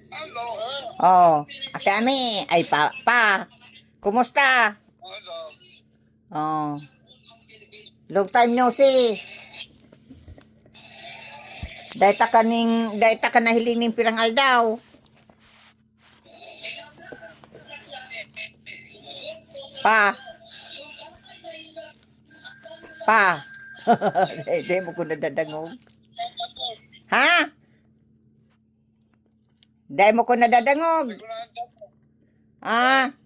Hello. Oh, Ate Ami, ay kumusta? Hello. Oh, long time no see. Dahita ka na hiling pirang aldaw. Pa, pa. Hindi mo ko nadadangog. Ha? Dahil mo ko nadadangog. Ah,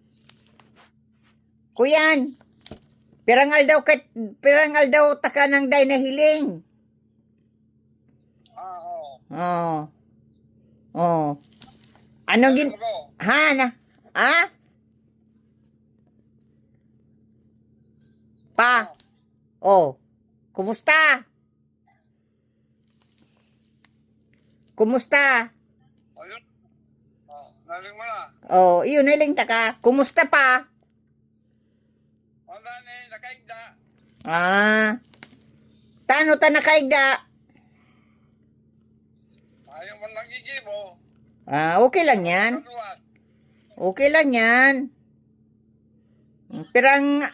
kuyan. Pirangal daw taka ng day na hiling. Oh. Oh. Anong ha na? Ah? Pa. Oh. Kumusta? Kumusta? Ayun. Naling mo na. Oh, iyon hiling taka. Kumusta pa? Wala na nakaigda. Ah. Tano ta nakaiga? Ayaw mo nagigibo. Ah, okay lang yan. Okay lang yan. Pirang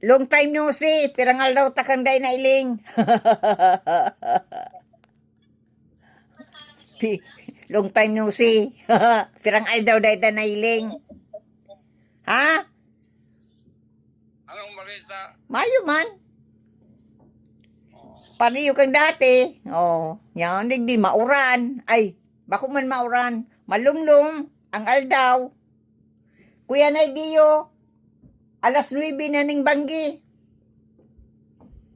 long time no see. Pirangal daw takang day na iling. Long time no see. Pirangal daw day na iling. Ha? Anong balita? Mayo man. Paniyo kang dati. Oh, yan di mauran. Ay, bako man mauran. Malumlum ang aldaw. Kuya na diyo. Alas 9 na ning banggi.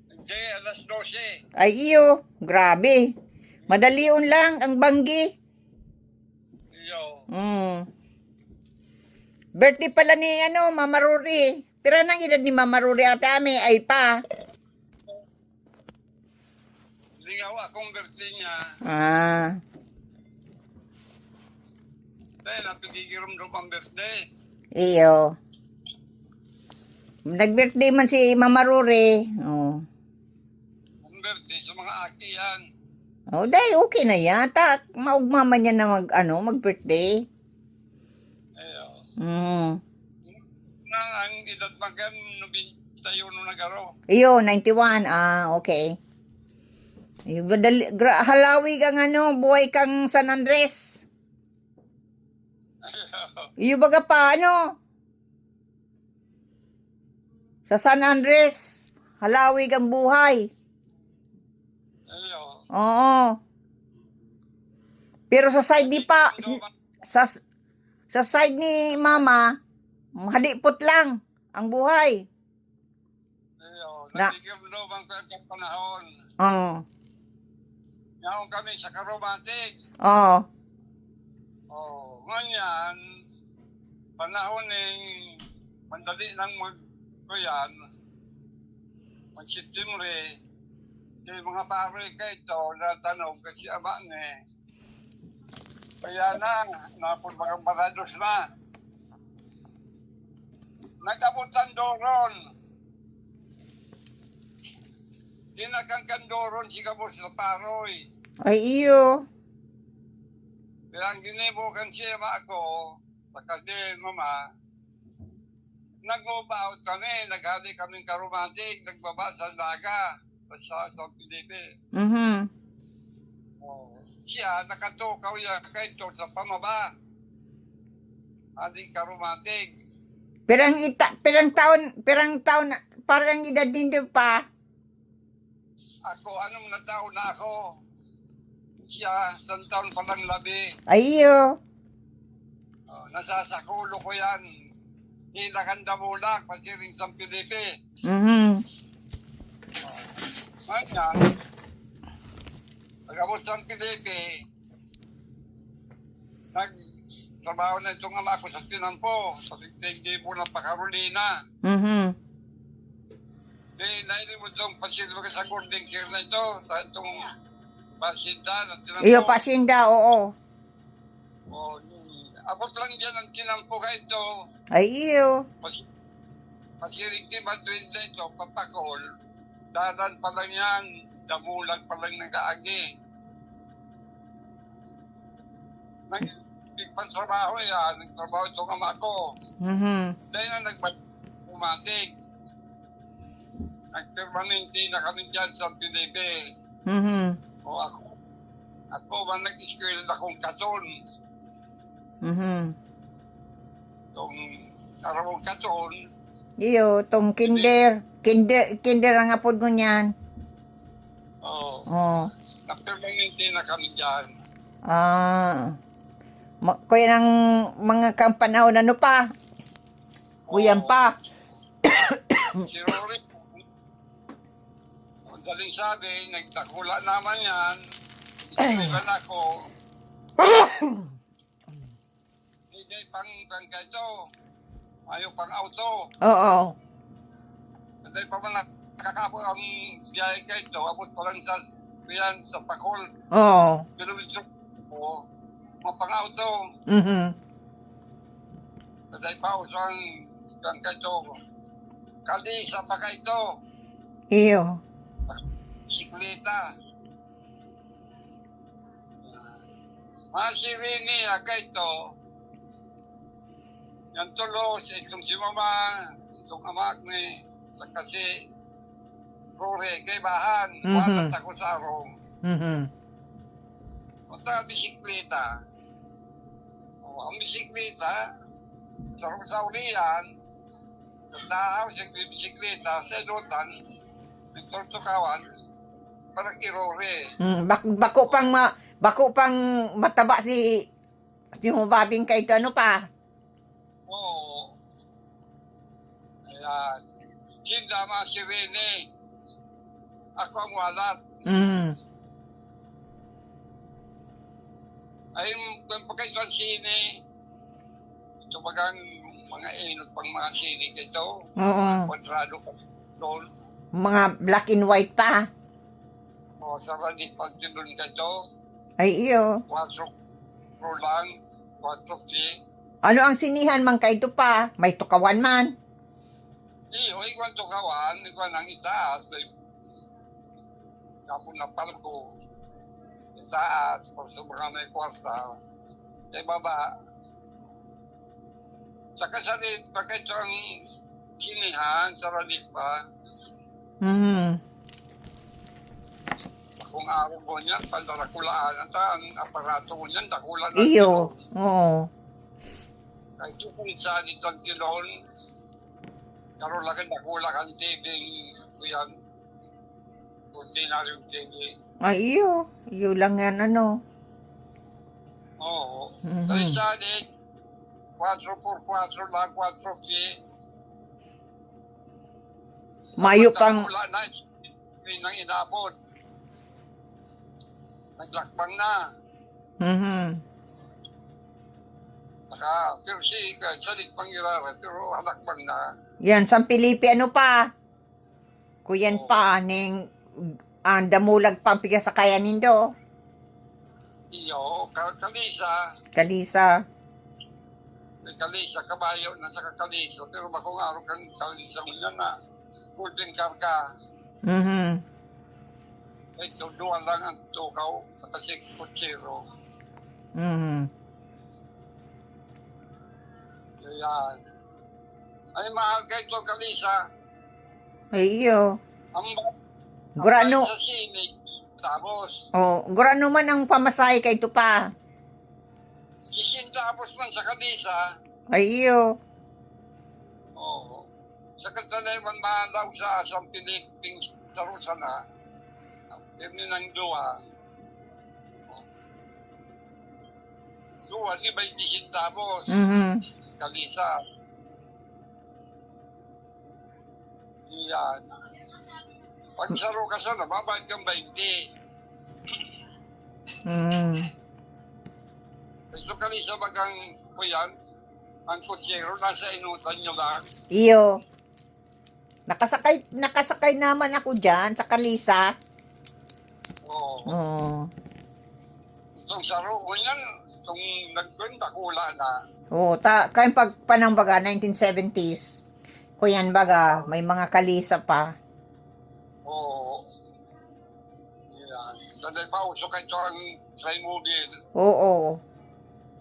Hindi, alas 12. Ay iyo, grabe. Madalion lang ang banggi. Iyo. Birthday pala ni Mama Rory. Pero nang edad ni Mama Rory Ate Ami ay pa. Hindi nga akong birthday niya. Ah. Dahil napigigirom-dom ang birthday. Iyo. Nag-birthday man si Mama Rory. Oh. Ang birthday sa mga aki yan. Oh, dahil okay na yan. Maugmama niya na mag-birthday. Iyo. Ang edad pagkan 91 na garo. Iyo, 91. Ah, okay. Halawi kang buhay kang San Andres. Iyo baga pa, sa San Andres, halawi kang buhay. Iyo. Oo. Pero sa side ni pa, sa side ni Mama, halipot lang ang buhay. Iyo. Na- Napigigirom ang kanyang panahon. Oo. Ngayon kami sa karomantik. Oo. Oh, ganyan, panahon mandali lang kuyan, mag-Septembre, yung mga pare ito, natanong kasi ama kaya napulbagang parados na. Nag-abutan doron. Tinakang kandoron si Kabos na paroy. Ay iyo. Kaya ang ginibukan siya ako, kasi mama, nag-move-out kami, naghali kaming karomantik, nagbaba sa daga, sa Pilipi. Siya, nakatukaw yan kahit sa pamaba. Aling karomantik. Pirang taon, parang edad din doon pa. Ako, anong na taon na ako? Siya, isang taon pa lang labi. Ay iyo. Nasasakulo ko yan. Hilakanda mo lang, pasiring sa Pilipi. Ganyan. Pag-abot sa Pilipi, nagtrabaho na itong ama ko sa Tinampo, sa tigdi mo ng Pakarolina. Nainin mo itong pasilwa ka sa Golden Care na ito, sa itong pasinda ng Tinampo. Iyo, pasinda, oo. Abot lang dyan ang Tinampo ka ito. Ay iyo. Pasiring di ba 20 ito, papakol. Dadan pa lang yan, damulag pa lang nag-aagi. Nagpagtrabaho yan, nagtrabaho itong ama ko. Dahil na nagpumatig. Nagpermanente na kami dyan sa Pilipi. O ako man nag-eskwela na kong katon. Itong karawang katon. Iyo, tong kinder ang apod mo niyan. Oo. Nagpermanente na kami dyan. Kuya ng mga kampanahon ano pa? Kuyan pa. Si Rory, ang daling sabi, nagtakula naman yan. Ilan ako. Hindi pang ito. Ayaw pang auto. Oo. Hindi pa man nakakapos ang biyahe ka ito. Abot pa lang sa Pakol. Oo. Pero ito ko, mapang auto. Hindi pa ako ang ito. Kali sa baka ito. Iyo. Sikleta. Masirini aga ito. Yan tulos, itong si mama, itong amak ni, kasi Rory, kay bahan, watat ako sa arong. Punta bisikleta. Ang bisikleta, sa ulian, sa tao sa bisikleta, sa dotan, nagtortokawan, parang Rory. Bako pang mataba si babing kay ito ano pa? Oo. Ayan. Sindama si Rene. Ako ang walat. Ay, kung pagkaituan sine, ito bagang mga inot pang mga sine ito. Oo. Kwadrado pa doon. Mga black and white pa. O, sa ranit pag tinun ka ito. Ay iyo. 4 lang. 4 di. Ano ang sinihan man kay ito pa? May tukawan man. Iyo, ikaw to kawan, ikaw nang itaas. Kapon na pala ko. Itaas, pag sobrang may kwarta. Sa baba. Sa kasalit, pagka ito ang sinihan, sa ranit pa. Kung araw ko niyan, pandarakulaan ang aparato ko niyan, dakulan na. Iyo. Oo. Kahit ito kung saan itong tilon, karoon lang dakulan ang TV, yan, ordinaryong TV. Ay iyo. Iyo lang yan ano. Oo. Kahit saan 4x4 lang, 4 di. Mayo pang... Wala na, nang inabot. Naglakbang na. Pero si salit pangirara, pero alakbang na. Yan, sa Pilipi ano pa? Kuyan pa, ning ang damulag pang pigasakayan nindo. Iyo, kalisa. Kalisa. May kalisa, kabayo na sa kalisa. Pero makungaro kang kalisa mo yan na. Golden car ka. Ito, duwan lang ang tukaw. Kasi kutsero. Ayan. Ay, mahal ka ito, kalisa. Ay iyo. Ang Gurano. sa sinig. Tapos, Gurano man ang pamasahe kay ito pa. tapos man sa kalisa. Ay iyo. Oo. Sa katanayman mahalaw sa asang Piliping tarusa na. Pirmi ng duwa. Duwa, di ba yung tapos? Kalisa. Yan. Pag saro ka sa nababad kang 20. So kalisa bagang kuyan, ang kutsero nasa inutan nyo lang. Iyo. Nakasakay naman ako dyan sa Kalisa. Oo. Itong saro ko yan, itong nagkwenta kula na. Kayong pagpanambaga, 1970s. Kuyan baga, may mga Kalisa pa. Oo. Dahil pa usok ito ang Playmobil. Oo.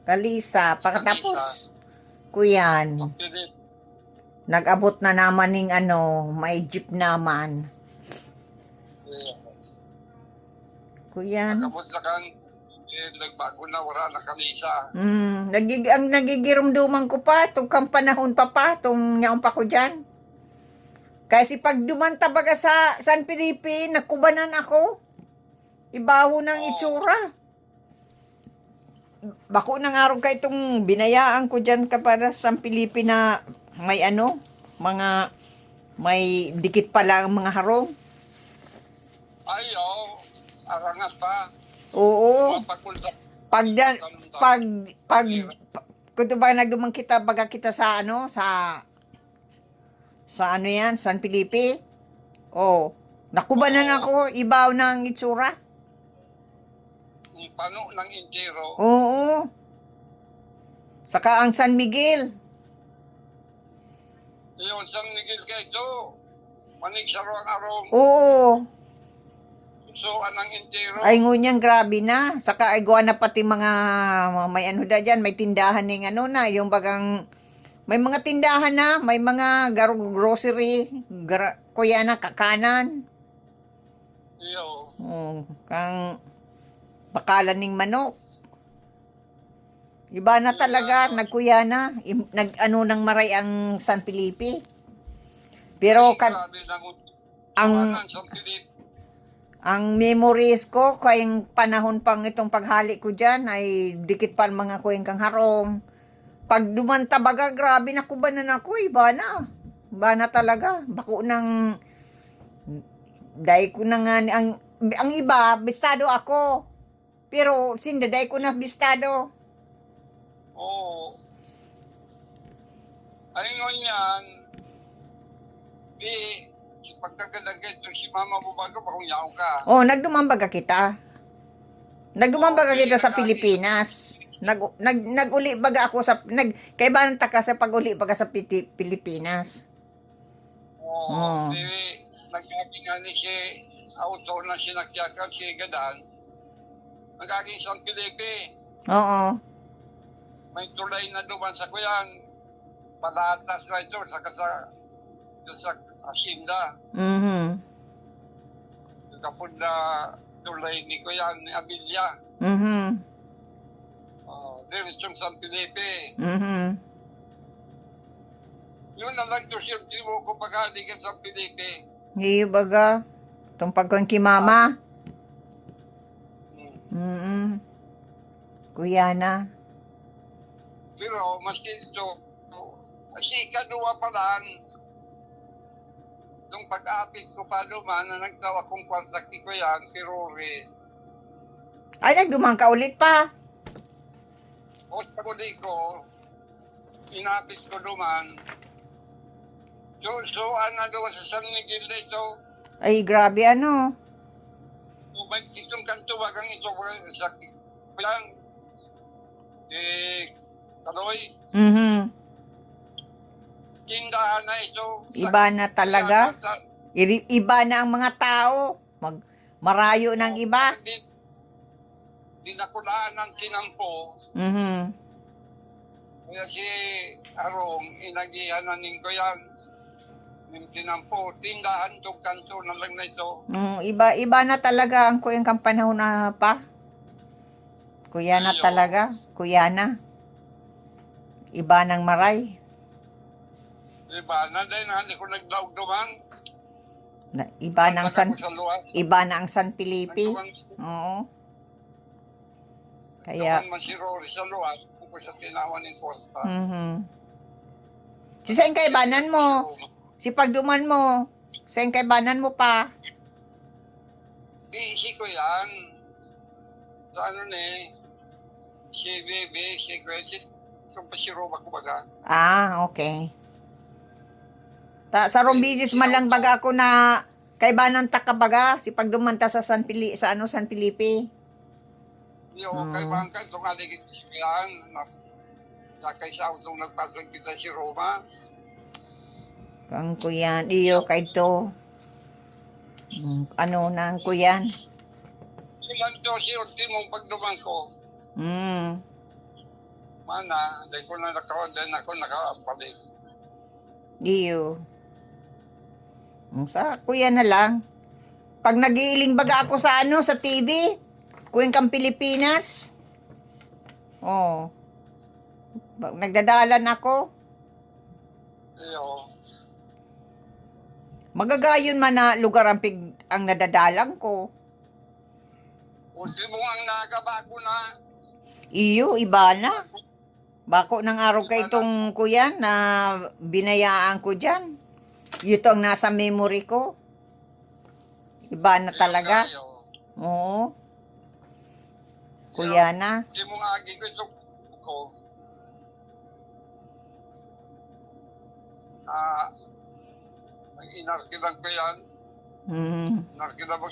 Kalisa. Pagkatapos, kuyan, Pagpilit. nag-abot na naman ng may jeep naman. Kuyan. Pagkamot na kan, nagbago na, wala na kalisa. Ang nagigirumduman ko pa, itong kang panahon pa, itong nyaong pa ko dyan. Kasi pag dumanta baga sa San Felipe, nakubanan ako. Ibaho ng itsura. Bako nang araw ka itong binayaan ko dyan para sa San Felipe na may may dikit pa lang mga harong. Ay, arangas pa. Oo. Mapagpunta. Kung ba nagdumang kita, baga kita sa San Felipe. Nakubanan ako, ibaw ng itsura. Pano ng intero. Oo. Saka ang San Miguel. Yung San Miguel ka ito, manig sa ruang araw. Oo. So, anang intero. Ay ngunyan, grabe na. Saka ay gawa na pati mga, may dyan, may tindahan ng yung bagang, may mga tindahan na, may mga grocery, kuya na, kakanan. Iyo. Kang bakalan ng manok. Iba na talaga, nagkuya na, ng maray ang San Felipe. Pero ang memories ko, kayong panahon pang itong paghali ko dyan, ay dikit pa mga kuyang kang harong. Pag dumanta baga, grabe na kubanan ako, iba na. Iba na talaga. Bako nang, dahil ko na nga, ang iba, bistado ako. Pero, sindaday ko na bistado. Oo. Ay ngunyan, pagkaganda ito, si mama mo bago pa kung yaw ka. Nagdumambaga kita. Nagdumambaga kita sa Pilipinas. Nag-uli baga ako kay ba nang taka sa pag-uli baga sa Pilipinas. Nagkaki nga ni si auto na sinakyakan si Gadan. Nagkaki San Felipe. Oo. May tulay na duman sa kuyan. Palatas na ito sa Asinda. Kapag na tulay ni kuyan ni Abilia. Diretsong San Felipe. Yun na lang to siya, mo ko pagkali ka San Felipe. Iyo baga, itong pagkong kimama. Kuya na. Pero, maski ito, kasi ikaduwa pa lang, nung pag-apit ko pa duman, na nagtawa kong kwartak ni kuyan, Kirori. Ay, nagdumang ka ulit pa. O sa uli ko, inapit ko duman. So, ano doon sa San Miguel na ito? Ay, grabe May itong kantuwag ang ito sa lang. Kaloy. Tindahan na ito. Iba na talaga. Iba na ang mga tao. Marayo ng iba. Dinakulaan ng tinampo. Kaya si Arong, inagihan na ko yan. Yung tinampo, tindahan itong kanto na lang na ito. Iba na talaga ang kuyang kang panahon na pa. Kuya na talaga. Kuya na. Iba ng maray. Iba na dahil hindi ko nagdaog duman. Iba na ang San Felipe. Oo. Kaya man si Rory sa luat, kung sa tinawan ng Costa. Si saan kaibanan mo? Si pagduman mo? Saan kaibanan mo pa? Si ko yan. Sa si Bebe, si Gretchen, kung pa si Roma kumbaga. Okay. Sa Rombisis man lang baga ako na kaibanan ta ka baga si pagdumanta sa San Felipe. Kay bangka itong aligid si Pian, sakay sa autong nagpasok kita si Roma. Ang kuyan, iyo kay to. Nang kuyan. ito si ultimong pagduman ko. Hmm. Mana, hindi ko na nakabalik. Iyo. Sa kuya na lang. Pag nagiiling baga ako sa sa TV, Kuwing kang Pilipinas. Oh. Pag nagdadalan ako, Iyo. magagayon man na lugar ang nadadalang ko. Ultimong ang nagabago na. Iyo, iba na. Bako ng araw kay itong kuya na binayaan ko dyan. Ito ang nasa memory ko. Iba na talaga. Oo. Kuya na. Ultimong agi ko ito ko. Inarkilang ko yan. Hmm. Inarkilang mo.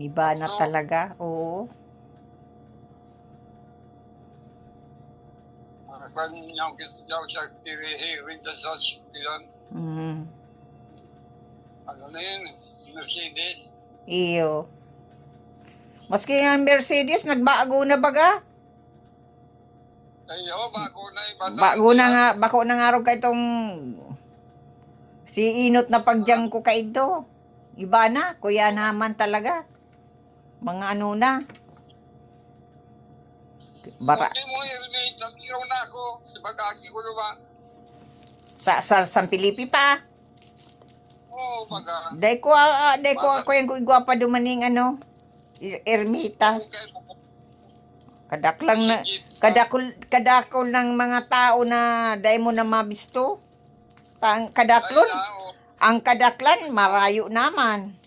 Iba na talaga. Oo. Kung yung daw siya tirihirin sa yan. Hmm. Ano na yun? Mercedes. Iyo. Maski ang Mercedes, nagbago na baga. Ayo, bago na iba na. Bako na nga rin kay itong si Inot na pagjang ko kay ito. Iba na, kuya naman talaga. Mga ano na. Bara. Hindi mo i-remate, iraw na ako. Si Bagaki ko naman. Sa San Felipe pa. Oo, baga. Dahil ko ako yung guwapa dumaning ermita. Kadakol ng mga tao na dahil mo na mabisto. Kadaklon. Ang kadaklan, marayo naman.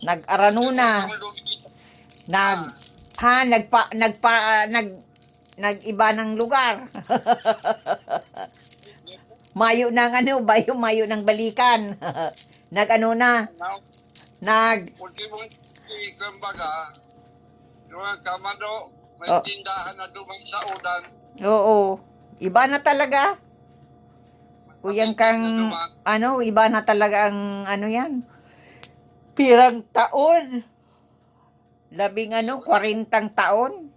Nag-arano na. Nag-iba ng lugar. Mayo ng balikan. Nag-ano na. Ultimong kumbaga, yung kamado, may Oh. tindahan na dumang sa udan. Oo. Iba na talaga. Kuyang kang, iba na talaga ang yan. Pirang taon. 40 taon.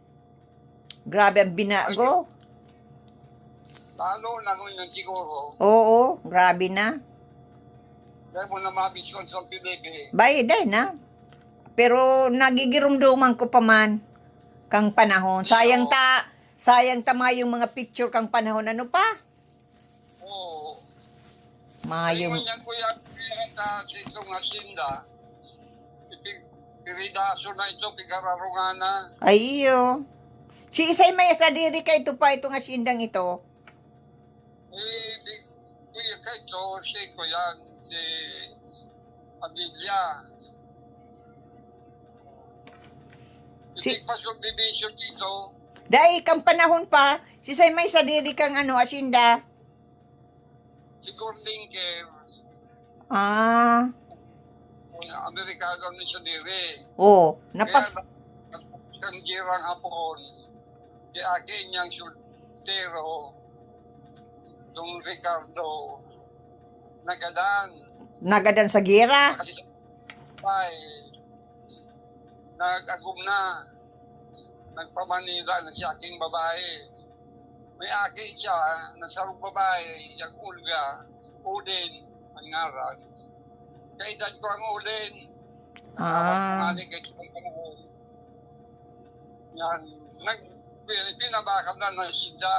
Grabe ang binago. Lalo na ngayon siguro. Oo, grabe na. Dahil mo na mabiskon sa Pilipi. Bayad na. Pero nagigirumduman ko pa man kang panahon. Sayang yung mga picture kang panahon. Ano pa? Oo. Mayong. Ayun yan kuya, sa itong asinda. Piridaso na ito, pigararungan na. Ay, iyo. Si Isay may sa diri ka ito pa itong asindang ito. Kuya ka ito, ko yan, si Pamilya. Hindi pa subdivision dito. Dahil kang panahon pa, si Isay may sa diri kang asinda. Siguro linker. Ah. Amerikano ni sa diri. Oh, Kaya kang girang hapon. Kaya akin niyang sultero. Itong Ricardo. Nagadan sa gira. Kasi nag-agum na. Nagpamanila na si aking babae. May akin siya, nasarong babae, yung Olga, Odin, ang ngaran. Kaedad ko ang Odin. Nakapagpamali kayo sa panahon. Yan. Pinabakal na ng sida.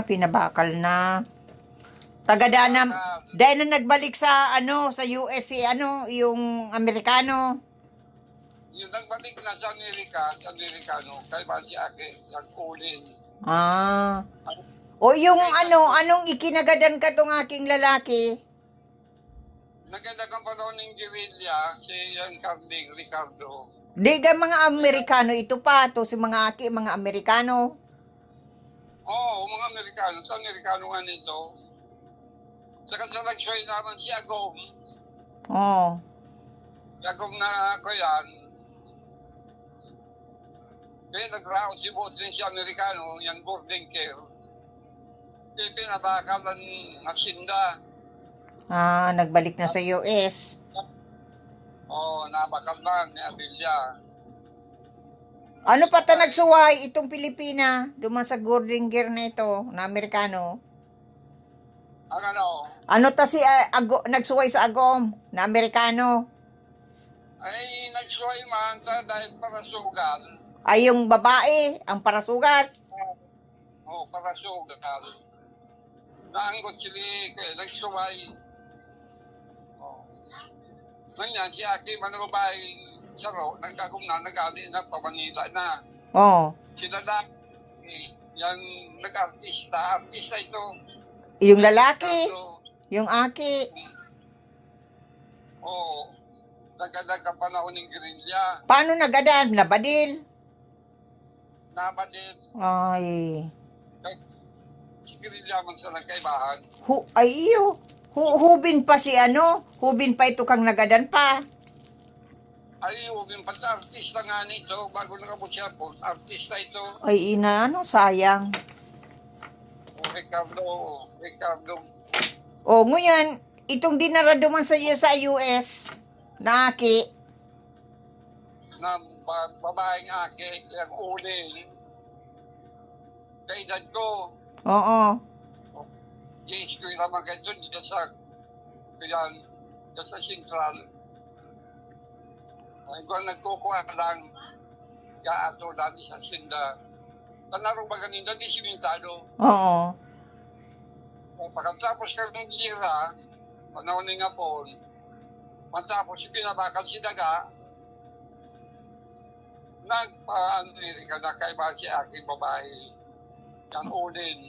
Pinabakal na. Tagadana, dahil na nagbalik sa sa US yung Amerikano. Yung nagbalik na sa Amerikano, kay Basi Ake, yung Odin. O yung anong ikinagadan ka tong aking lalaki? Nagadagang panahon ng guerrilla, si yung Carding Ricardo. Di ka mga Amerikano ito pa, to si mga Amerikano. Oo, mga Amerikano. Sa Amerikano nga nito. Saka sa nag-show naman si Agom. Oo. Si Agom na ako yan. Kaya nag-round si Botlin si Amerikano, yung boarding care. Kaya pinabakalan ng Hacienda. Nagbalik na sa US. Nabakal man ni Abilya. Ano pa ta nagsuway itong Pilipina duman sa Gordinger na ito na Amerikano? Ang ano, Ano ta si nagsuway sa Agom na Amerikano? ay nagsuway man ta dahil para sugal. Ay yung babae, ang parasugat. Para sugal. Naanggot sili, kaya nagsuway. Ganyan, si Aki, manubay, saro, nagkagum na, nag-ali na, pamanila na. Oh, Sila na, yan, artista ito. yung lalaki, So, yung aki. nagkadag ka panahon ng gerilya. Paano nagadan? Nabadil? Nabadil, Ay. si gerilya man sa nagkaibahan. Ayo. Hubin pa si ano? Hubin pa ito kang nagadan pa. Ay, yung pata artista nga nito, bago nakabot siya po, artista ito. Ay ina, ano, sayang. Ricardo. O, ngayon, itong dinara duman sa US, na aki. Na babaeng Aki, yung uling. Kaedad ko, Oo. yes, ko yung naman kayo dito sa, yan, sa Central. Ay, kung nagkukuha lang, ato dati sa Sinda. Tanarong ba ganito, di simentado. Oo. Pagkatapos ka ng gira, panahon ng hapon, matapos pinabakal si Daga, nagpa-Amerika na kay si aking babae, yung ulin.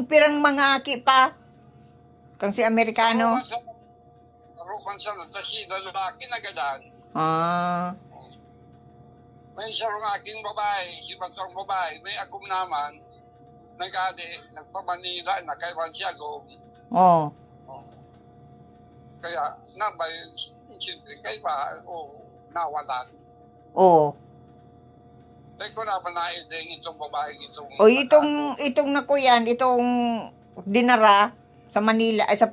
Pirang mga aki pa. Kang si Amerikano. Rupan sa si lalaki na gadan. May isa rong aking babae, si Batong babae, may akum naman, nagpa-Manila, nakaiwan siya go. Oo. Kaya, nabay, siyempre, kay ba, nawalan. Oo. Kaya ko naman naideng itong babae, O itong nakuyan, itong dinara sa Manila, ay sa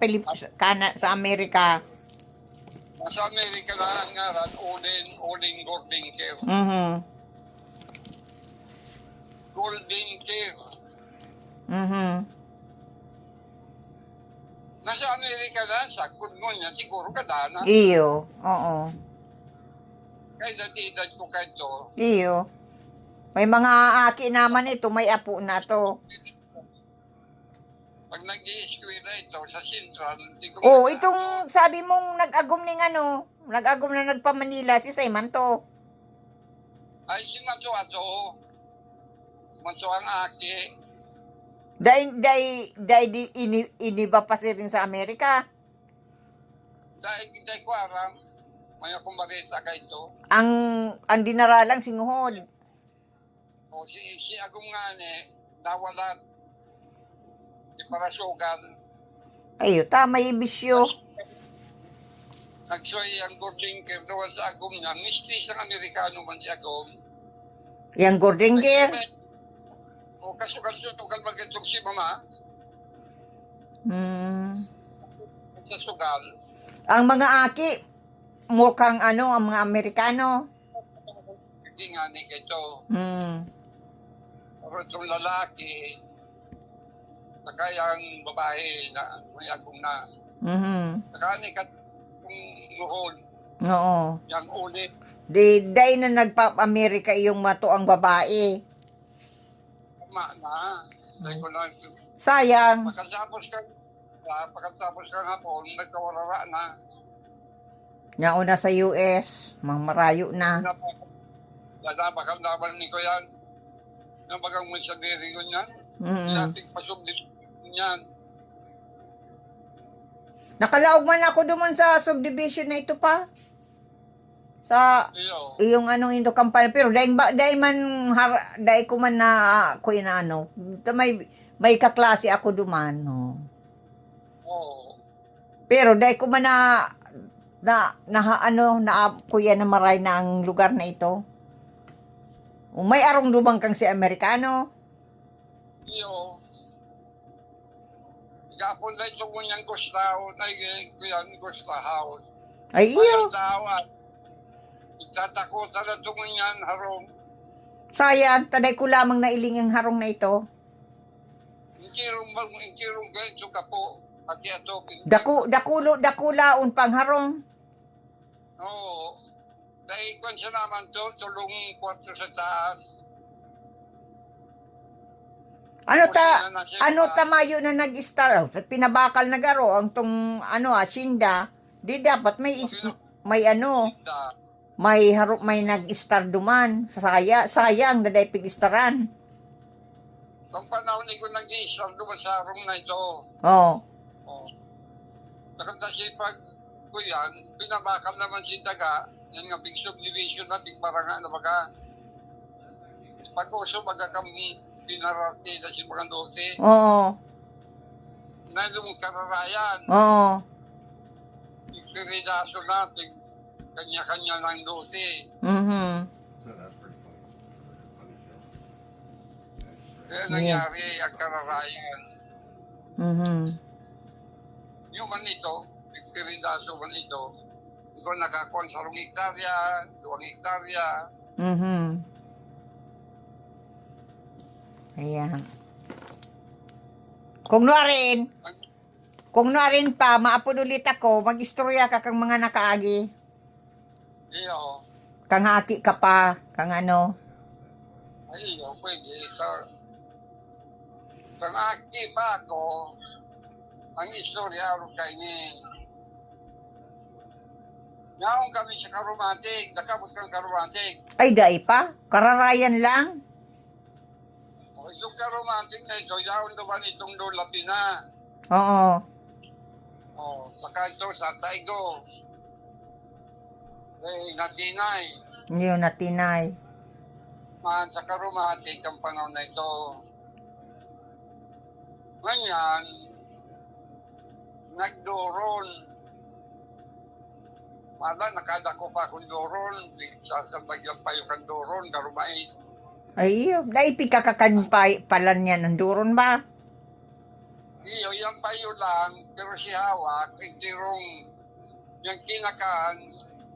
sa Amerika. Sa Amerika na ang ngaran, Olin Goldinker. Goldinker. Nasa Amerika na, sa kungon niya, siguro kadana. Iyo, oo. Kaya edad ko kayo. Iyo. May mga aki naman ito, may apo na to. Pag nag-i-eskwela ito sa Central, Itong sabi mong nag-agom na nagpa-Manila, si Simon to. Ay, si Mato ang aki. Iniba pa si rin sa Amerika. Dahil ko aram, may akong barita ka ito. Ang dinara lang singuhod. Si Agong nga nawalan. Di para sugal. Ayo, tama yung bisyo. Nagsoy ang Gordinger doon sa Agong niya. Mistis ng Amerikano man si Agong. Yang Gordinger? Kasugal magandang si Mama. Sa sugal. Ang mga aki, mukhang ang mga Amerikano. Hindi nga ni ito. Pero itong lalaki, nakayang babae na may Agong na. Nakani ka itong nuhol. Oo. Yang ulit. Day na nagpa-Amerika yung mato ang babae. Tama na. Dahil ko lang. Sayang. Pagkatapos ka hapon, nagkawarara na. Nauna sa US, marayo na. Bakal naman ni ko yan. Nabagang may sabiri ko yan. Nating pasubdis yan. Nakalaog man ako duman sa subdivision na ito pa. Sa yung Indo Kampanya, pero dahil ko man na kuya na may kaklase ako duman, no. Pero dahil ko man kuya na maray na ang lugar na ito. May arong dumang kang si Amerikano. Iyo. Gapon na ito kanyang gustaw, na kuyan gustaw. Ay iyo. Mayroon tawad. Itatakutan na tumunyan harong. Sayang, taday ko lamang nailing ang harong na ito. Inkirong ganito ka po. Pati ato. Dakulaon pang harong. Oo. Dahil kung siya naman to, tulong kwarto sa taas. Ano tamayo na nag-star? Pinabakal na garo ang tong Sinda. Di dapat may may nag-star duman. Sayang daday pig-staran. Kung panahon ko nag-iisang duman sa harong na ito. Oo. Oh. Nakanta siya pag kuyan, pinabakal naman si Daga. Yan nga big subdivision na, big baranga na baga. Pag-uso baga kami pinararte na si mga dote. Oo. Nalong kararayan. Oo. Ikiridaso natin, kanya-kanya ng dote. Mhm. Kaya nangyari ang kararayan. Mhm. Yung man ito, ikiridaso man ito, kung nakakuha sa 1 hektarya, 2 hektarya, Mhm. Ayan. Kung nuarin pa, maapod ulit ako, mag-istorya ka kang mga nakaagi. iyo, Kang haki ka pa, kang ano. iyo, pwede. Kung aki pa ako, ang istorya rin kayo ni Ngayon kami sa karomantik, nakabot kang karomantik. Ay, dai pa? Kararayan lang? O itong karomantik na ito, yaon naman itong Lola Pina. Oo. O, saka ito sa Taigo. Natinay. Yun, natinay. Man sa karomantik ang panahon na ito. Ngayon, nagdoron. Mala, nakadako pa akong doron. Sasabagyan pa yung kandoron, karumait. Ay, dai pikakakan palan niya ng duron ba? Iyo, yung payo lang, pero si Hawak, hindi rong yung kinakan,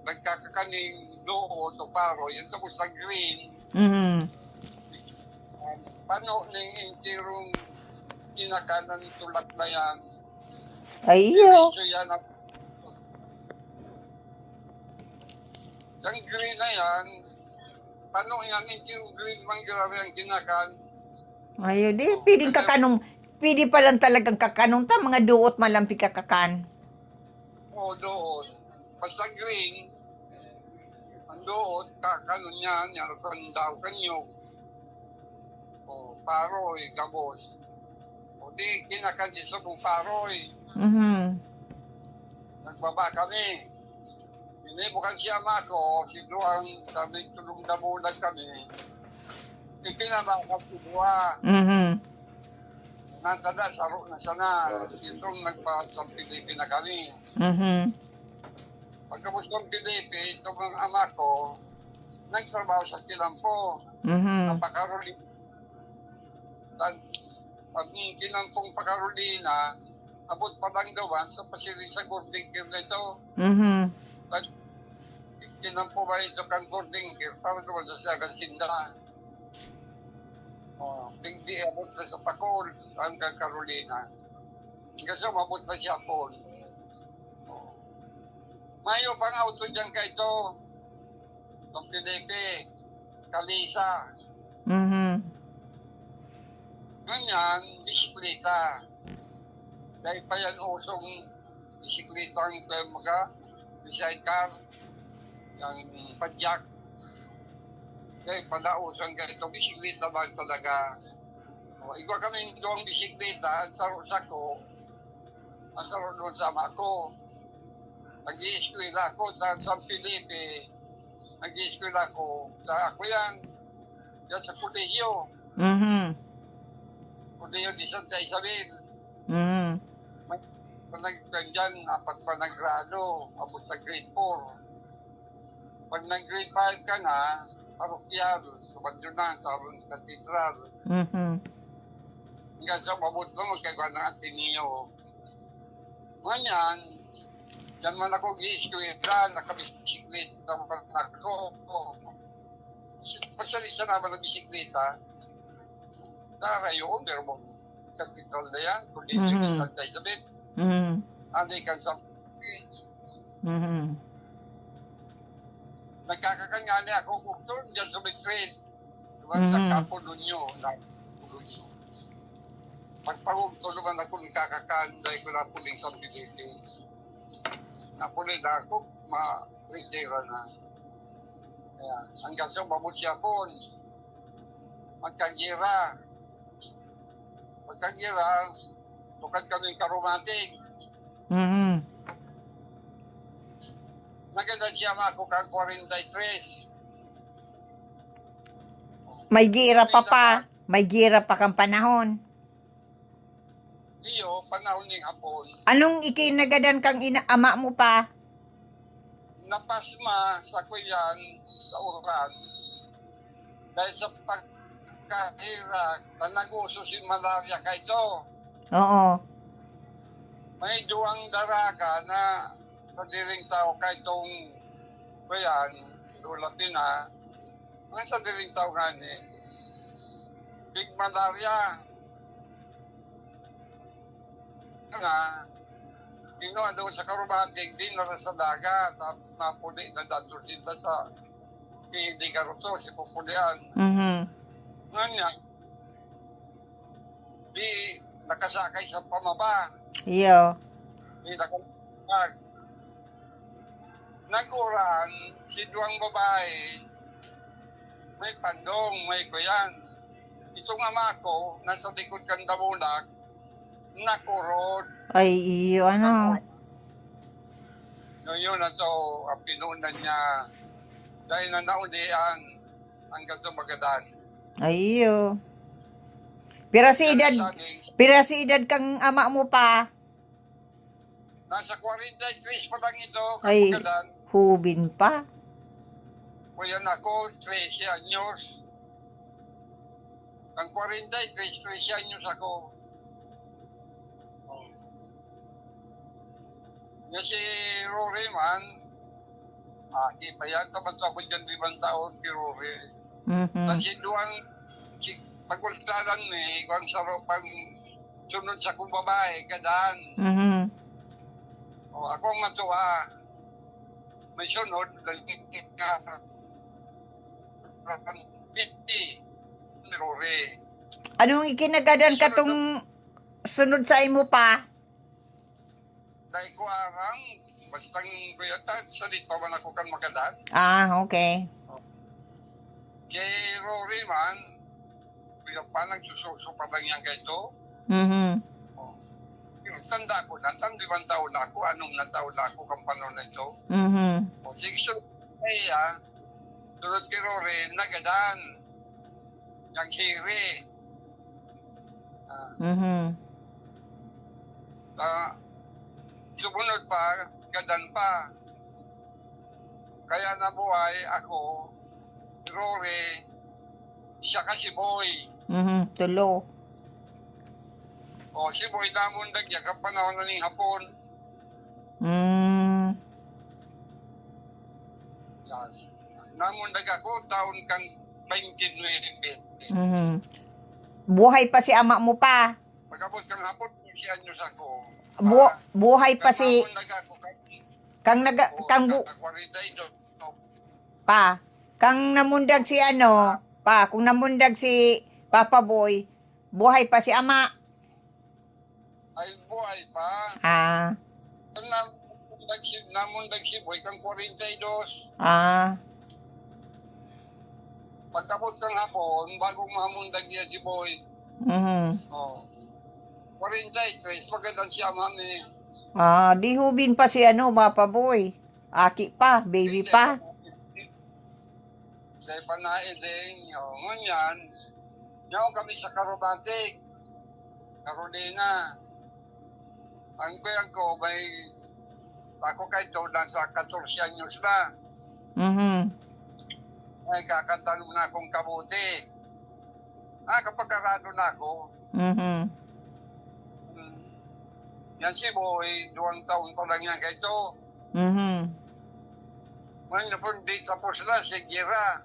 nagkakakaning doon o paro, yung tapos na green, Mhm. paano ning hindi rong kinakan ng tulak na yan. Ayo. So yan, yung green na yan, paano yan hindi rong green man grabe ang kinakan. Ayo, di pwedeng kakanong, pwede pa lang talagang kakanong ta, mga duot malampi kakakan. O doon, basta green, ang doon, kakanon yan, yan ang daw kanyo. O paroy, gabos. O di, kinakan din sa mong paroy. Mhm. Nagbaba kami. Hindi bukan siya mako, si Duang, sabi tulong na bulag kami. Ipinabakap si Dua. Mhm. Natada, saro na sana. Itong nagpasang Pilipi na kami. Mhm. Pagkabos ng Pilipi, itong mga ama ko, nagtrabaho sa Kilampo. Mhm. Napakaroli. Pag kinampong pakarolina, abot pa lang gawan, sa pasirin sa Gording Care na ito. Mhm. Kinampo ba ito kang Gording Care, para naman sa Siagan Sinda. Hindi abot na sa Pacol, hanggang Carolina. Kasi umabot na siya po. Mayo pang auto dyan ka ito. Itong Pilipi, Kalisa. Mhm. Ganyan, bisikleta. Dahil pa yan usong bisikleta ang mga sidecar, yung padyak. Dahil pala usong ganito, bisikleta ba talaga. Iba kami doon bisikleta, ang saro sa ko, ang saro doon sama ko. Nag-i-eskwela ko sa San Felipe. Nag-i-eskwela ko sa ako yan sa Colegio. Mhm. Colegio de Santa Isabel. Mhm. Dyan, apat pa nag-grado, abot na grade 4. Pag nag-grade 5 ka na, parokyal, subadyo na sa cathedral. Mhm. Hanggang sa mabot na magkagawa ng Ateneo. Ganyan, Yan man ako gi-eskwela, nakabisikleta naman ako. Pasalisa naman ng bisikleta. Narayo, pero mo, kapital na yan, kundi Mhm. tayo sabihin, Mhm. anday ka sa Mhm. nagkakakanyani ako kung doon, dyan sa may train. Diba, Mhm. sa Kapulo nyo, pagpahugto naman ako, nagkakakanday ko na puling kambidete. Napunin na ako, ma-retira na. Ayan. Hanggang sa mamutya po, magkagira. Magkagira, tukad kami karomantik. Mhm. Naganda siya ako kang 43. May gira pa. May gira pa kang panahon. Iyo, panahon ng hapon, Anong ikinagadan kang ama mo pa? napasma sa kuyan sa uran dahil sa pagkahira na naguso si malaria kay ito. Oo. May duwang daraga na sadiring tao kay itong kuyan, lulatin na, mga sadiring tao gani, big malaria. Na, kinuha doon sa karumating, din na sa dagat, at mapuli na dato sila sa hindi karuto, si pupulian. Mhm. Ngayon, di nakasakay sa pamaba, Iyo. di nakasakay. Nag-uran, si duwang babae, may pandong, may kuyan. Itong ama ko, nasa likod kang damunak, nakurod. Ay, iyo ano. No, yun na to, ang pinunan niya, dahil na naulian, hanggang sa magadan. Ay, iyo. Pirasidad kang ama mo pa. Nasa 43 pa lang ito, Ay, kapagadan. hubin pa. Kuya na ako, 13 anyos. Ang 43, 13 anyos ako. Nga si Rory man, pa yan, tamat ako dyan 5 taon kay Rory. Mhm. Kasi duwang, pagultalan ni, kung sa pang sunod sa kong babae, kadaan. Mhm. O, ako ang matuwa. May sunod, nga, 50, ni Rory. Anong ikinagadan ka tong sunod sa imo pa? Dahil ko arang, bastang kuyata, salit pa man ako kan makadan. Ah, okay. Kay Rory man, bilang pa nagsususo pa lang yan kay ito. Mhm. Yung tanda ko na, 5 taon na ako, anong na taon na ako kang panon na ito. Mhm. O sige, so, kaya, tulad kay Rory, nagadan. Yang hiri. Mhm. Sumunod pa, gadan pa. Kaya nabuhay ako, Rory, siya kasi Boy. Mhm. Tulo. O si Boy namundag niya kang panahon na ning hapon. Mm. Yan. Namundag ako, taon kang 29. Mhm. Buhay pa si ama mo pa. Pagkabot kang hapon, 15 anyos ako. Buhay pa si Namundag ako kang pa. Kang namundag si ano, pa, kung namundag si Papa Boy, buhay pa si ama. ay buhay pa. Ah. Namundag si Boy kang 42. Ah. Pagkabot kang hapon, bagong mamundag niya si Boy. Mhm. Oh. 43, magandang siya mami. Ah, di hubin pa si ano, Papa Boy. Aki pa, baby pa. Dahil pa na din, ngunyan, yaw kami sa Karobatik, Carolina. Ang kuyang ko, ako kay Todan sa 14 anyos na. Mhm. Ay kakatalong na akong kabuti. Kapag karado na ako, Mhm. yan si Boy, 2 taon pa lang yan kay ito. Mhm. Ngayon po, di tapos na si Gira.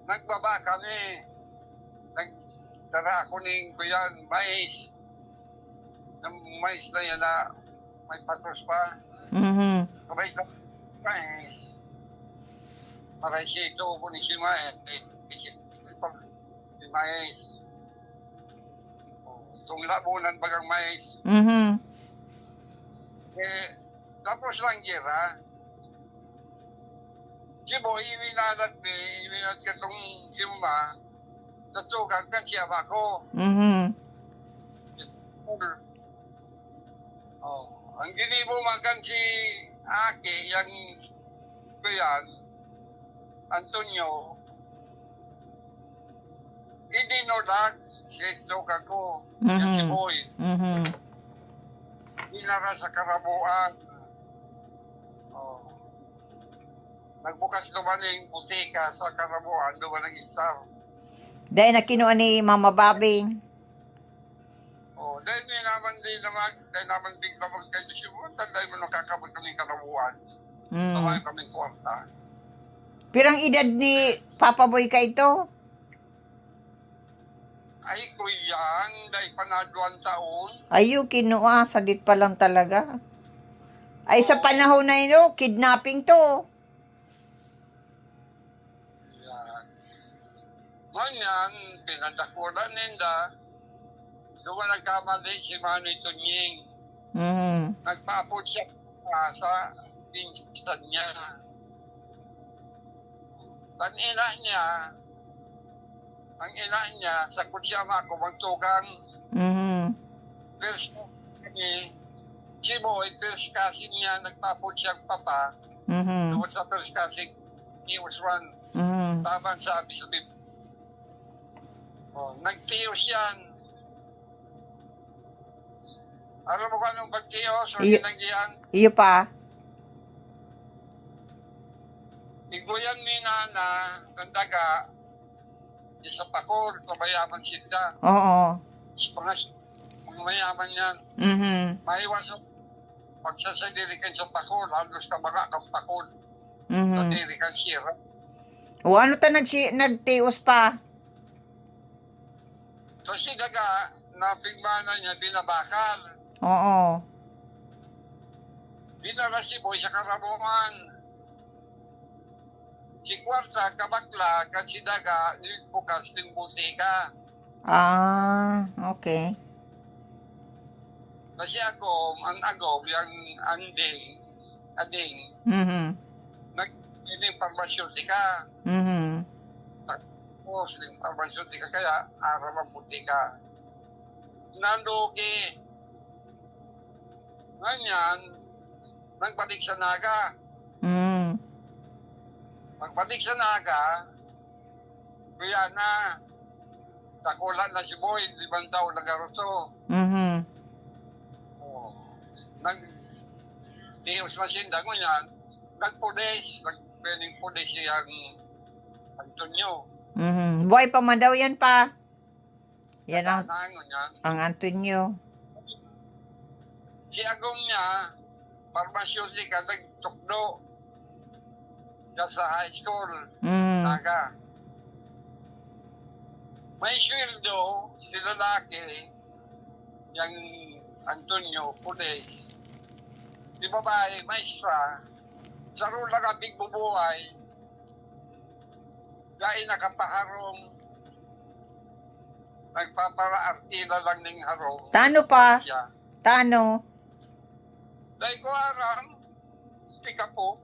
Nagbaba kami. Nagtara ako ng kuyan, mais. Ng mais na yan na may patos pa. Mhm. Sabay sa mais. Maray siya ito po ni si mais. Si mais. Itong labunan bagang mais. Mhm. Tapos lang Gira. Si Boy, iwinanat ka itong simma. Tatugang kan siya ako. Mhm. Ang ginibo makan si Aki, yang kuyan, Antonio, idinodak si Tuga ko, yung si Boy. Mhm. Inara sa karabuan. Nagbukas naman yung butika sa karabuan, doon ang isang. Dahil na kinuha ni Mama Babing. Dahil naman din naman kayo siya, dahil mo nakakabot kami karabuan. Tawag kami kwarta. Pirang edad ni Papa Boy ka ito? Ay, kuyan, dahil panaduan taon. Ayo, kinuha. Sadit pa lang talaga. Ay, sa panahon na yun, kidnapping to. Yan. Ngayon, pinadakulan ninda. Doon nagkamali si Manny Tunying. Mhm. Nagpaapod siya sa pinsan niya. Ang ina niya, sakot siya ako magtugang. Mhm. First ni si Boy, first kasi niya, nagpaapod siyang papa. Mhm. Doon sa first kasi, he was one. Mhm. Tama sabi sa Bib. Nagtiyos yan. Alam mo kung anong pagtiyos o ginagyan? Iyo pa. Iguyan ni Nana, ng daga, sa Pakor, pabayaman sila. Oo. Mga mayaman yan. Mhm. Maiwas pagsasadirikan sa Pakor, halos ka mga kang Pakor. Mhm. Sadirikan siya. O ano ta nagtios pa? So si daga, napigmana niya, binabakal. Oo. Dinara si Boy sa Karabuan. Si Kwarta, kabakla, kan si daga, bukas ng butika. Ah, okay. Kasi Agom, ang Agom, yung ading, Mhm. nagkiling parmasyotika. Mhm. Tapos, yung parmasyotika kaya, araw ang butika. Nandugi. Ganyan, nagbalik sa Naga. Mhm. Pagbalik sa Naga, kaya na, takulan na si Boy, 5 taon na garoto. Mhm. Nag-tios na sinda ko yan, nagpudes siyang Antonio. Mhm. Buhay pa man daw yan pa. Yan ang Antonio. Si Agong niya, parmasyotika, nagtukdo siya sa high school, Mhm. Naga. May sweldo, si lalaki, yung Antonio, pulis. Si babae, maestra, sa rula ka bigbubuhay, dahil nakapaharong, nagpapara-artila lang ng harong. Tano pa? Tano? Dahil ko aram, tika po.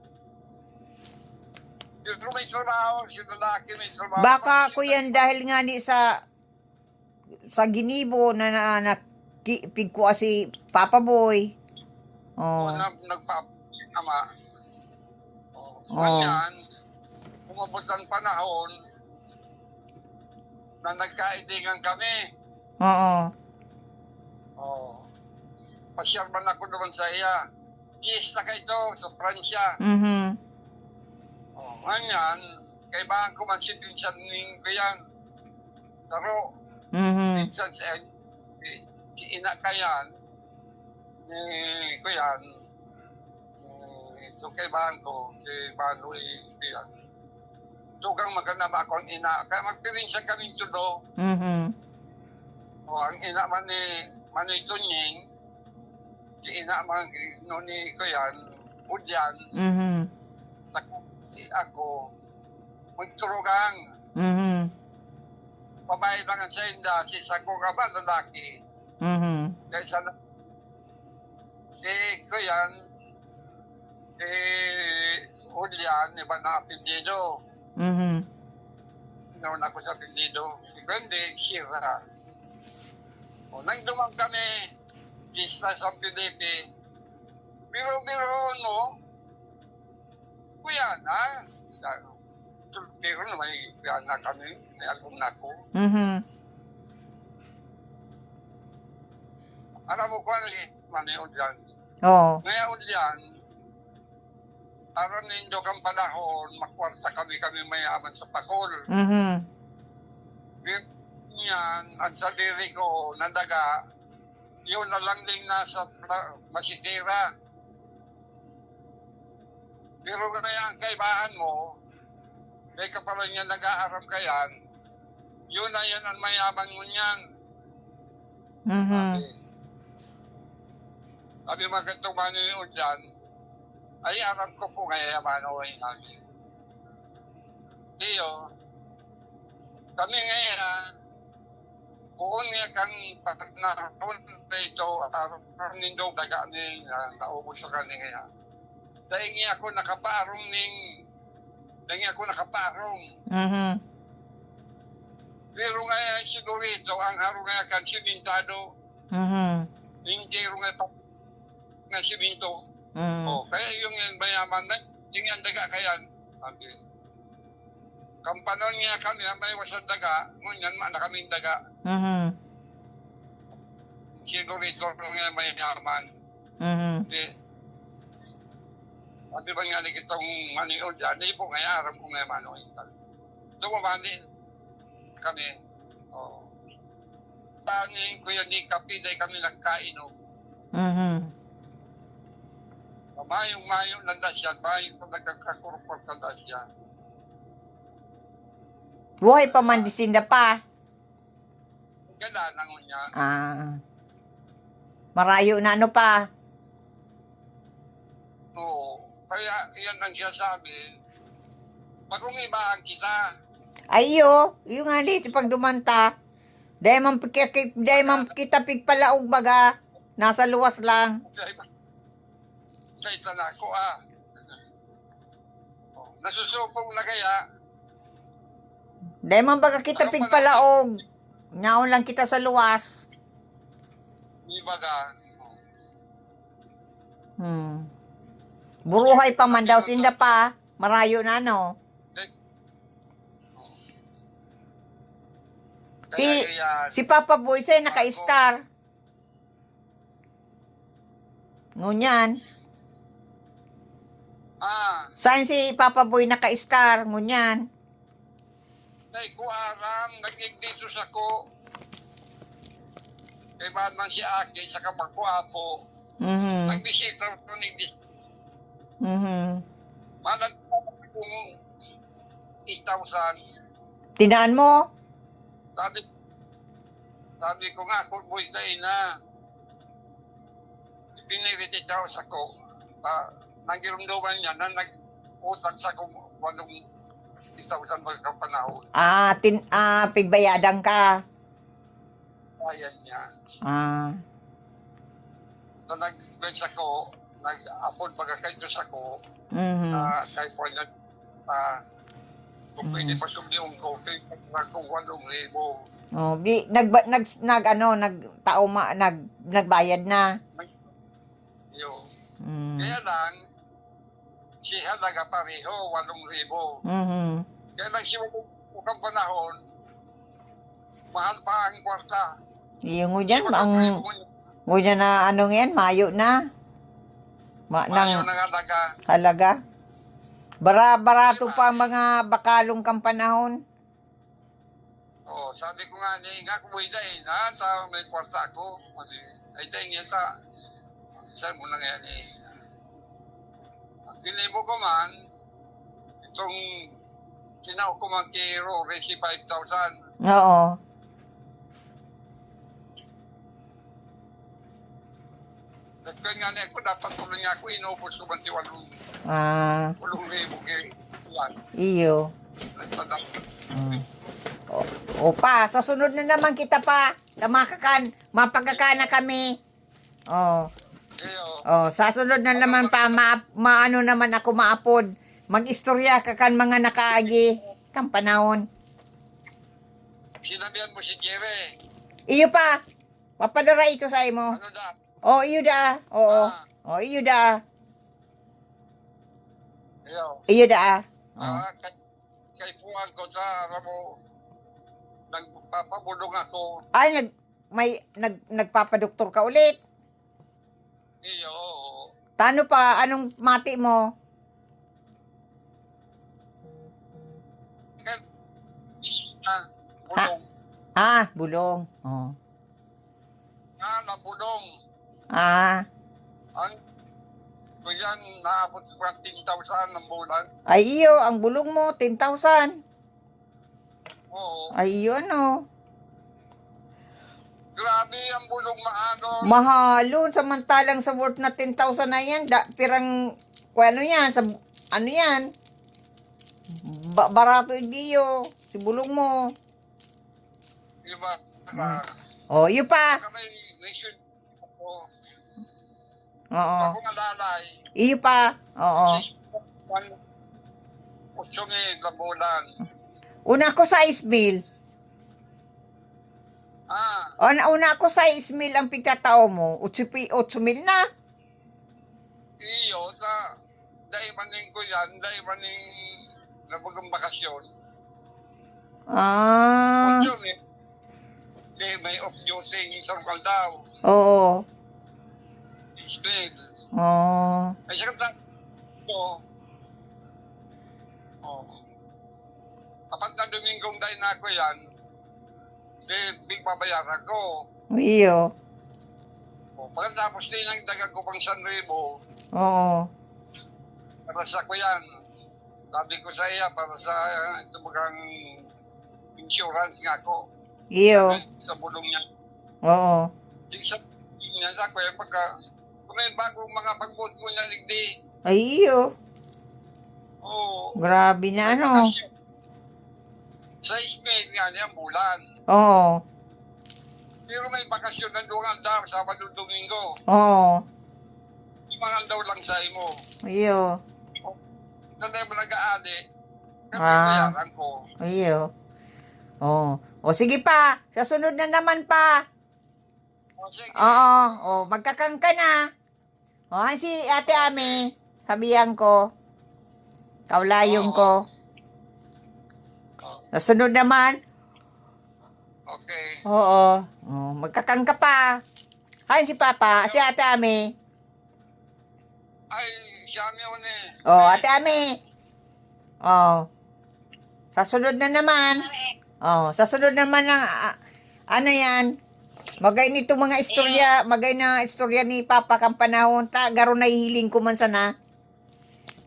Yung may trabaho, si lalaki may trabaho. Baka ko yan dahil nga ni sa ginibo na pigkuha si Papa Boy. Oh. Nagpapama. Ganyan, umabot ang panahon na nagkaibigan kami. Oo. Pasyal man ako naman sa iya. Kiss na kayo sa Pransya. Mhm. Ganyan, kaibahan ko man si Pinsan ng Kuyan. Taro, Mhm. Pinsan si ina kayan, ni Kuyan, ito kay Bangko, kay Bano yan. Tugang maganda ba akong ina, kaya magpirin siya kaming tudo. O ang ina man ni Tunying, si ina man no ni Kuyan, Udyan, ako, magturugang. Babae lang ang senda, si Sako ka ba, lalaki. Kaya sana, si Kuyan, si Udyan, iba na apelyido. Noon ako sa apelyido, si Bende, Shira. O, nang dumang kami, Kista sa Pilipi, biro-biro no, kuya na, biro na may kuya na kami, may album na ko. Alam mo ko ano maniod yan. Oo. Ngayon yan, aron nindo kang panahon, makwarta kami mayaman sa Pakol. Yan, ang sa diri ko, nandaga, yun na lang din nasa masikira. Pero kaya ang kaibahan mo, kay kapalan niya nag-aaram kayan, yun na yan ang mayaman mo niyan. Sabi mga katumano yun dyan, ay aram ko po ngayaman o namin. Diyo, kami ngayon, buon nga kang pagnahon na ito, aram nindo daga ni naubos sa kanya ngayon. Dahil nga ako nakaparong Pero ngayon siguro ito, ang haro nga kan simintado, hindi rin nga siminto. Kaya yung mayaman na, tingnan daga kayan. Kampanon nga kami, may wasan daga, ngunyan na kaming daga. Siguro ito nga mayaman. Kasi ba nga itong maniod dyan, di po nga aram ko nga manoy. So, mamani kami. Tanging kuya ni Kapi, dahil kami nagkainom. Mayong nanda siya, mayong nagkakakurupor nanda siya. Buhay pa man disinda pa. Ganda nangon niya. Marayo na ano pa. Oo. Kaya yan ang siya sabi, bagong ibaan kita. Ayo, yung nga dito pag dumanta. Dahil man kita pigpalaog baga. Nasa luwas lang. Sa itanako Nasusupong na kaya. Dahil man baga kita pigpalaog. Naon lang kita sa luwas. Ibaga. Buruhay pa man daw sinda pa. Marayo na no. Si Papa Boy say naka-star. Ngunyan. Saan si Papa Boy naka-star? Ngunyan. Tay ko aram, nag-igdito sa ko. Kay man si Aki, sa kamako ako. Nagbisita ko nigdito. Manag kung 8,000. Tinaan mo? Sabi ko nga, kung boy day na. Piniriti daw sa ko. Nangirumduman niya na nag-utang sa ko 8,000 magkang panahon. Pigbayadan ka. Ayan niya. So nag-bench ako, nag-apod magkakaito sa ko, kahit po niya, kung pwede pa sumdiong ko, kaya ko 8,000. Nagbayad na. Yo. Kaya lang, siya nagapareho, 8,000. Kaya lang siya kung panahon, mahal pa ang kwarta. Yung dyan, ngunyan na ano yan, mayo na. Mayo na halaga. Barato pa ang mga bakalong kang panahon. Sabi ko nga nga kumuida may kwarta ako. Ay tayo nga sa mo na nga tinimo ko man, itong sinaw ko man kay Rory si 5,000. Oo. Nagkan nga niya ako, dapat tuloy nga ako, inubos ko man si 8,000 Ah, kay Juan. iyo. Nagpadak. O pa, sa sunod na naman kita pa. Mapagkakana kami. Oh. Iyo, Oh, sa sunod na naman pa, maano naman ako maapod. Mag-istorya ka kan mga nakaagi. Kang panahon. sinabihan mo si Jerry. Iyo pa. Papadara ito sa imo. Ano na? Oh, iyo da. Oo. Oh, iyo da. Iyo. Iyo da. Oh. Kay puwan ko sa, alam mo, nagpapabulong ako. Ay, nagpapadoktor ka ulit. Iyo. Tano pa? Anong mati mo? Kaya, isip na, bulong. Ah, bulong. Oh. Nabulong. Ah. Ang, so yan, naabot sa 10,000 ng bulan. Ay, iyo, ang bulong mo, 10,000. Oo. Ay, iyo, ano. Grabe ang bulong maano. Mahalon, samantalang sa worth na 10,000 na yan, pirang, ano yan, ano yan, barato igiyo, si bulong mo. Diba? Oh, iyo pa. May nation ako. Oo. Ako malalay. Iyo pa. Oo. Usyongin na bulan. Una ko sa Ismail. Una ko sa Ismail ang pagkatao mo, 8,000 na. Iyo, sa dahil maning ko yan, dahil maning nabagang bakasyon. Ah. Usyongin. Di may off-duty isang kaldaw. Oo. Ismail. Oo. Ay siya kanta ko. Kapag na Domingong dahil na ako yan, di big babayaran ko. Iyo. Pagkatapos din ang dagang ko pang 1,000, Oo. para sa ko yan. Sabi ko sa iya, para sa ito magang insurance nga ko. Iyo. Sa bulong niya. Oo. Di sa niya sa ko, pagka kung may bagong mga pagbuot mo niya, ligdi. Ay, iyo. Oo. Grabe na, May ano. bakasyon. Sa Ismail nga niya, bulan. Oo. Pero may bakasyon na doon daw, Sabado, Domingo. Oo. Imangal daw lang sa imo. Iyo. Sanay mo nag-aali, kasi Ah. bayaran ko. Iyo. Oo. O, sige pa. Sa sunod na naman pa. O sige, Oo. O, magkakang ka na. O, si Ate Ami. Sabihan ko. Kaulayong ko. Sa sunod naman. okay. Oo. O, magkakang ka pa. Hay, si Papa. Si Ate Ami. Ay, siya yun eh. O, Ate Ami. O. Sa sunod na naman. Oh, sa sunod naman ng ano yan, magay nito mga istorya, magay na istorya ni Papa kang panahon, garo na hihiling ko man sana.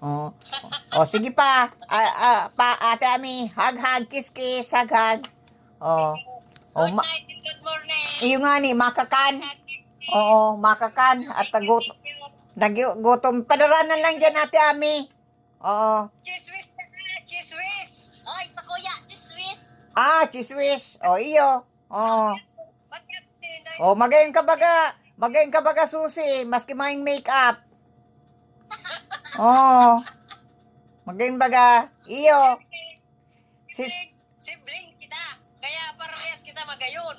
Oh. Oh, sige pa. Pa Ate Ami, hag kiss, hag. Oh. Oh, Good morning. iyo nga ni makakan. Oo, makakan at nagutom. Padaranan lang diyan Ate Ami. Oo. Chiswis na ka, chiswis. Oy, sa kuya, chiswis. Ah, chiswish. Oh, iyo. Oh. Bakit tinday? Oh, magayon ka baga susi, maski maing make-up. Oh. Magayon baga, iyo. Sibling kita. Kaya parehas kita magayon.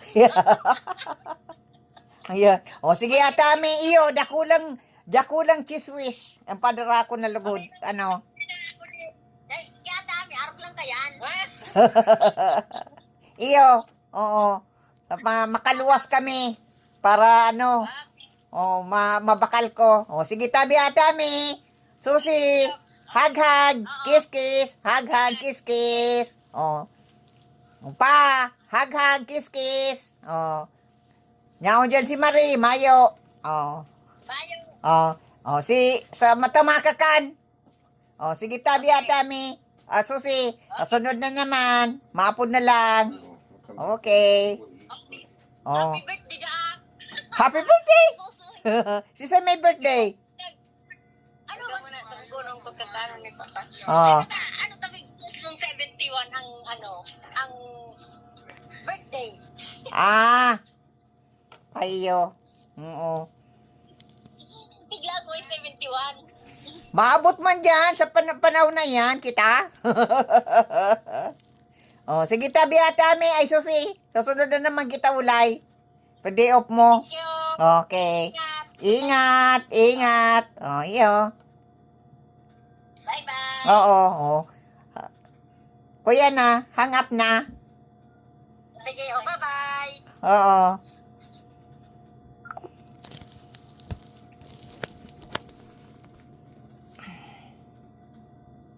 Ayan. Oh, sige Ate Ami, iyo, dakulang chiswish. Ang padara ko na lugod. Ano? Kaya dami, arog lang kayan. Iyo. Oo. Makaluwas kami para ano, oh, mabakal ko. Oh, sige tabi Ate Ami. Susi, hag, kiss, hag, kiss. Oh. Pa, hag, kiss. Oh. Nyaon dyan si Marie, Mayo. Oh. Bayo. Oh. Oh, sa mata makakan. Oh, sige tabi ata mi. Susi, sunod na naman. Maapod na lang. Okay. Oh. Happy birthday, Daan. Happy birthday! Si Sam may birthday. Ano man ang gunong pagkakano ni Papa? Oh. Ano tabi mong 71 ang birthday. Ayo. Oo. Bigla ko ay 71. Maabot man dyan sa panahon na yan, kita. Oh, sige tabi ata mi. Ay, susi. Susunod na naman kita ulay. Pa-day off mo. Thank you. Okay. Ingat, ingat. Oh, iyo. Bye-bye. Oo. Kuya na, hang up na. Sige, bye-bye. Oo.